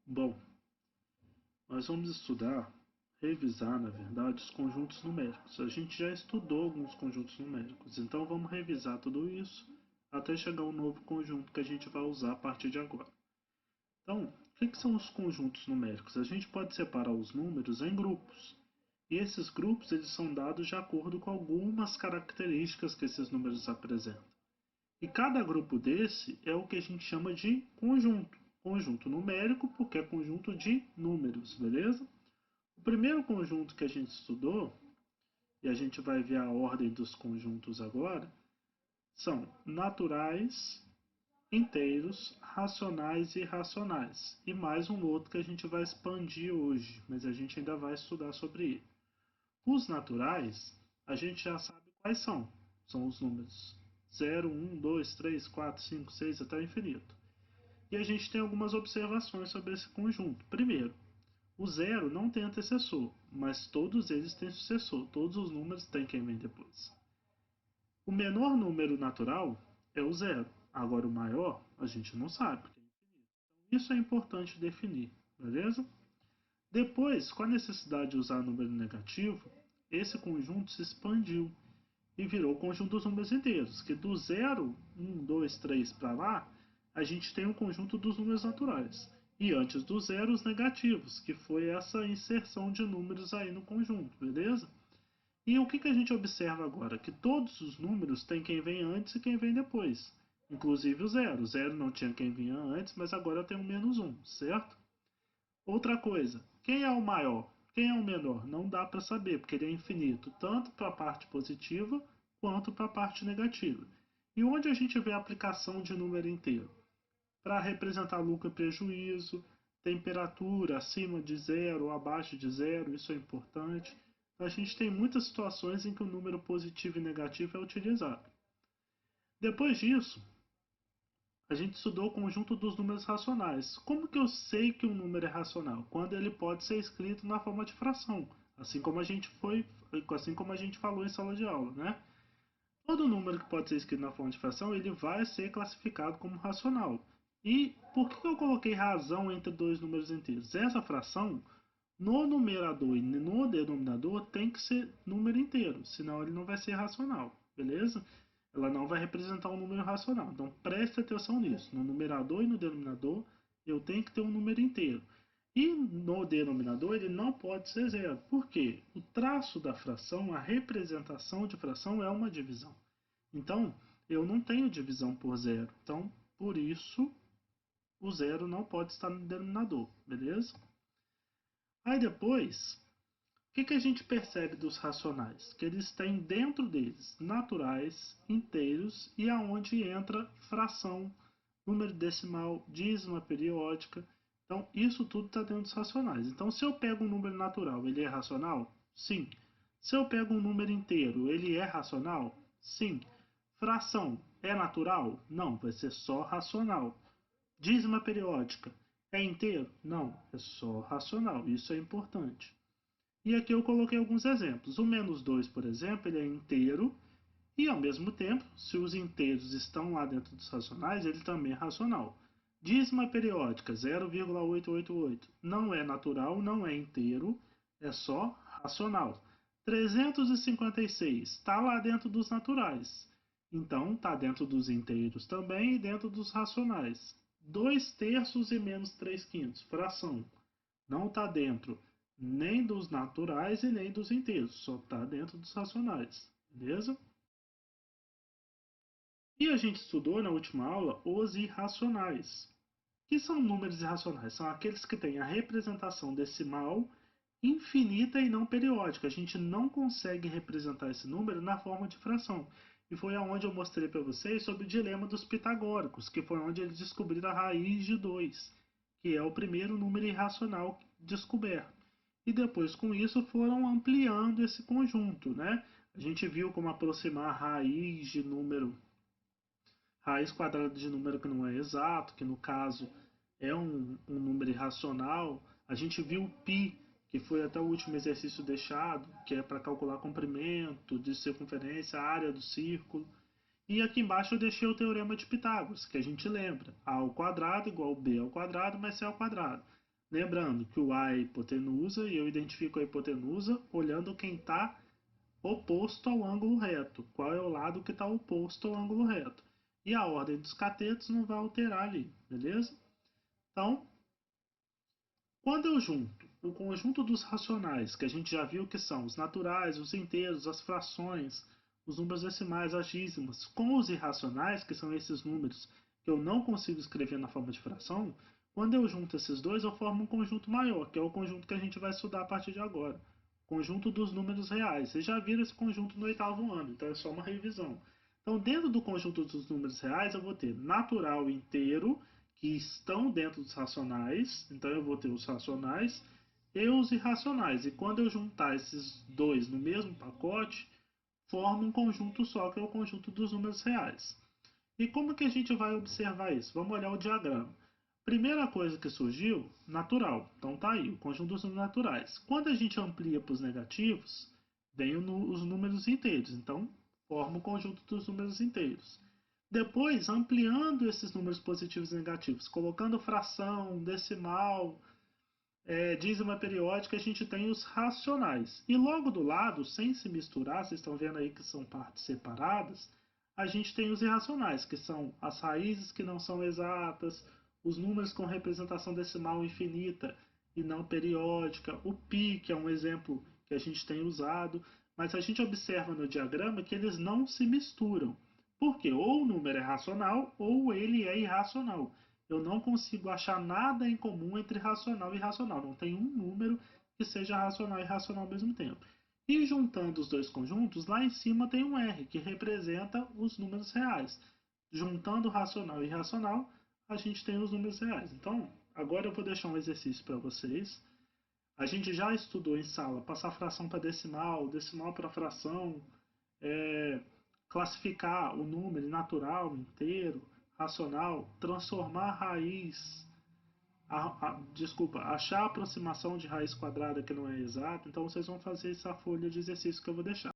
Bom, nós vamos estudar, revisar, na verdade, os conjuntos numéricos. A gente já estudou alguns conjuntos numéricos, então vamos revisar tudo isso até chegar a um novo conjunto que a gente vai usar a partir de agora. Então, o que são os conjuntos numéricos? A gente pode separar os números em grupos. E esses grupos eles são dados de acordo com algumas características que esses números apresentam. E cada grupo desse é o que a gente chama de conjunto. Conjunto numérico, porque é conjunto de números, beleza? O primeiro conjunto que a gente estudou, e a gente vai ver a ordem dos conjuntos agora, são naturais, inteiros, racionais e irracionais. E mais um outro que a gente vai expandir hoje, mas a gente ainda vai estudar sobre ele. Os naturais, a gente já sabe quais são. São os números 0, 1, 2, 3, 4, 5, 6 até o infinito. E a gente tem algumas observações sobre esse conjunto. Primeiro, o zero não tem antecessor, mas todos eles têm sucessor. Todos os números têm quem vem depois. O menor número natural é o zero. Agora, o maior, a gente não sabe. Então, isso é importante definir, beleza? Depois, com a necessidade de usar número negativo, esse conjunto se expandiu e virou o conjunto dos números inteiros, que do zero, 1, 2, 3 para lá, a gente tem um conjunto dos números naturais. E antes do zero, os negativos, que foi essa inserção de números aí no conjunto, beleza? E o que a gente observa agora? Que todos os números têm quem vem antes e quem vem depois. Inclusive o zero. O zero não tinha quem vinha antes, mas agora tem um menos um, certo? Outra coisa, quem é o maior? Quem é o menor? Não dá para saber, porque ele é infinito, tanto para a parte positiva quanto para a parte negativa. E onde a gente vê a aplicação de número inteiro? Para representar lucro e prejuízo, temperatura acima de zero ou abaixo de zero, isso é importante. A gente tem muitas situações em que o número positivo e negativo é utilizado. Depois disso, a gente estudou o conjunto dos números racionais. Como que eu sei que um número é racional? Quando ele pode ser escrito na forma de fração, assim como a gente falou em sala de aula, né? Todo número que pode ser escrito na forma de fração, ele vai ser classificado como racional. E por que eu coloquei razão entre dois números inteiros? Essa fração, no numerador e no denominador, tem que ser número inteiro, senão ele não vai ser racional, beleza? Ela não vai representar um número racional. Então preste atenção nisso. No numerador e no denominador, eu tenho que ter um número inteiro. E no denominador ele não pode ser zero. Por quê? O traço da fração, a representação de fração é uma divisão. Então, eu não tenho divisão por zero. Então, por isso, o zero não pode estar no denominador, beleza? Aí depois, o que a gente percebe dos racionais? Que eles têm dentro deles naturais, inteiros e aonde entra fração, número decimal, dízima periódica. Então, isso tudo está dentro dos racionais. Então, se eu pego um número natural, ele é racional? Sim. Se eu pego um número inteiro, ele é racional? Sim. Fração é natural? Não, vai ser só racional. Dízima periódica é inteiro? Não, é só racional. Isso é importante. E aqui eu coloquei alguns exemplos. O menos 2, por exemplo, ele é inteiro e, ao mesmo tempo, se os inteiros estão lá dentro dos racionais, ele também é racional. Dízima periódica 0,888 não é natural, não é inteiro, é só racional. 356 está lá dentro dos naturais, então está dentro dos inteiros também e dentro dos racionais. 2 terços e menos 3 quintos, fração, não está dentro nem dos naturais e nem dos inteiros, só está dentro dos racionais, beleza? E a gente estudou na última aula os irracionais. Que são números irracionais? São aqueles que têm a representação decimal infinita e não periódica. A gente não consegue representar esse número na forma de fração. E foi aonde eu mostrei para vocês sobre o dilema dos pitagóricos, que foi onde eles descobriram a raiz de 2, que é o primeiro número irracional descoberto. E depois, com isso, foram ampliando esse conjunto, né? A gente viu como aproximar a raiz quadrada de número que não é exato, que no caso é um número irracional. A gente viu o π, que foi até o último exercício deixado, que é para calcular comprimento de circunferência, área do círculo. E aqui embaixo eu deixei o teorema de Pitágoras, que a gente lembra. A ao quadrado igual b ao quadrado mais c ao quadrado. Lembrando que o A é hipotenusa e eu identifico a hipotenusa olhando quem está oposto ao ângulo reto. Qual é o lado que está oposto ao ângulo reto. E a ordem dos catetos não vai alterar ali, beleza? Então, quando eu junto o conjunto dos racionais, que a gente já viu que são os naturais, os inteiros, as frações, os números decimais, as dízimas, com os irracionais, que são esses números que eu não consigo escrever na forma de fração, quando eu junto esses dois, eu formo um conjunto maior, que é o conjunto que a gente vai estudar a partir de agora. Conjunto dos números reais. Vocês já viram esse conjunto no oitavo ano, então é só uma revisão. Então, dentro do conjunto dos números reais, eu vou ter natural inteiro, que estão dentro dos racionais, então eu vou ter os racionais e os irracionais. E quando eu juntar esses dois no mesmo pacote, forma um conjunto só, que é o conjunto dos números reais. E como que a gente vai observar isso? Vamos olhar o diagrama. Primeira coisa que surgiu, natural. Então tá aí, o conjunto dos números naturais. Quando a gente amplia para os negativos, vem os números inteiros. Então, forma o conjunto dos números inteiros. Depois, ampliando esses números positivos e negativos, colocando fração, decimal, dízima periódica, a gente tem os racionais. E logo do lado, sem se misturar, vocês estão vendo aí que são partes separadas, a gente tem os irracionais, que são as raízes que não são exatas, os números com representação decimal infinita e não periódica, o π, que é um exemplo que a gente tem usado, mas a gente observa no diagrama que eles não se misturam. Porque ou o número é racional ou ele é irracional. Eu não consigo achar nada em comum entre racional e irracional. Não tem um número que seja racional e irracional ao mesmo tempo. E juntando os dois conjuntos, lá em cima tem um R, que representa os números reais. Juntando racional e irracional, a gente tem os números reais. Então, agora eu vou deixar um exercício para vocês. A gente já estudou em sala passar fração para decimal, decimal para fração, é, classificar o número natural, inteiro, racional, transformar a raiz, desculpa, achar a aproximação de raiz quadrada que não é exata. Então vocês vão fazer essa folha de exercício que eu vou deixar.